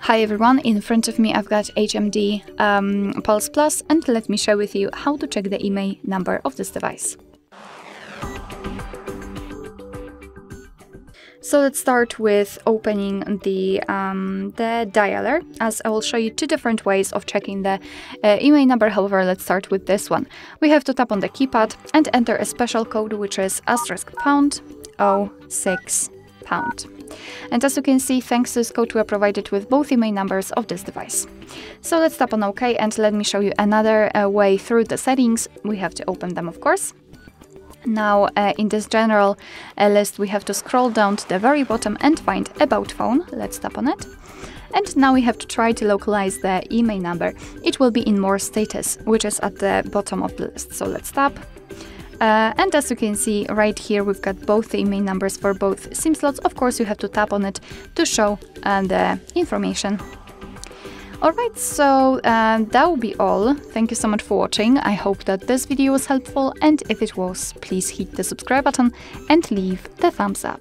Hi everyone, in front of me I've got HMD Pulse Plus, and let me share with you how to check the IMEI number of this device. So let's start with opening the dialer, as I will show you two different ways of checking the IMEI number. However, let's start with this one. We have to tap on the keypad and enter a special code, which is *##06#. And as you can see, thanks to this code, we are provided with both IMEI numbers of this device. So let's tap on OK, and let me show you another way through the settings. We have to open them, of course. Now, in this general list, we have to scroll down to the very bottom and find About Phone. Let's tap on it. And now we have to try to localize the IMEI number. It will be in More Status, which is at the bottom of the list. So let's tap. And as you can see right here, we've got both the IMEI numbers for both SIM slots. Of course, you have to tap on it to show the information. Alright, so that will be all. Thank you so much for watching. I hope that this video was helpful, and if it was, please hit the subscribe button and leave the thumbs up.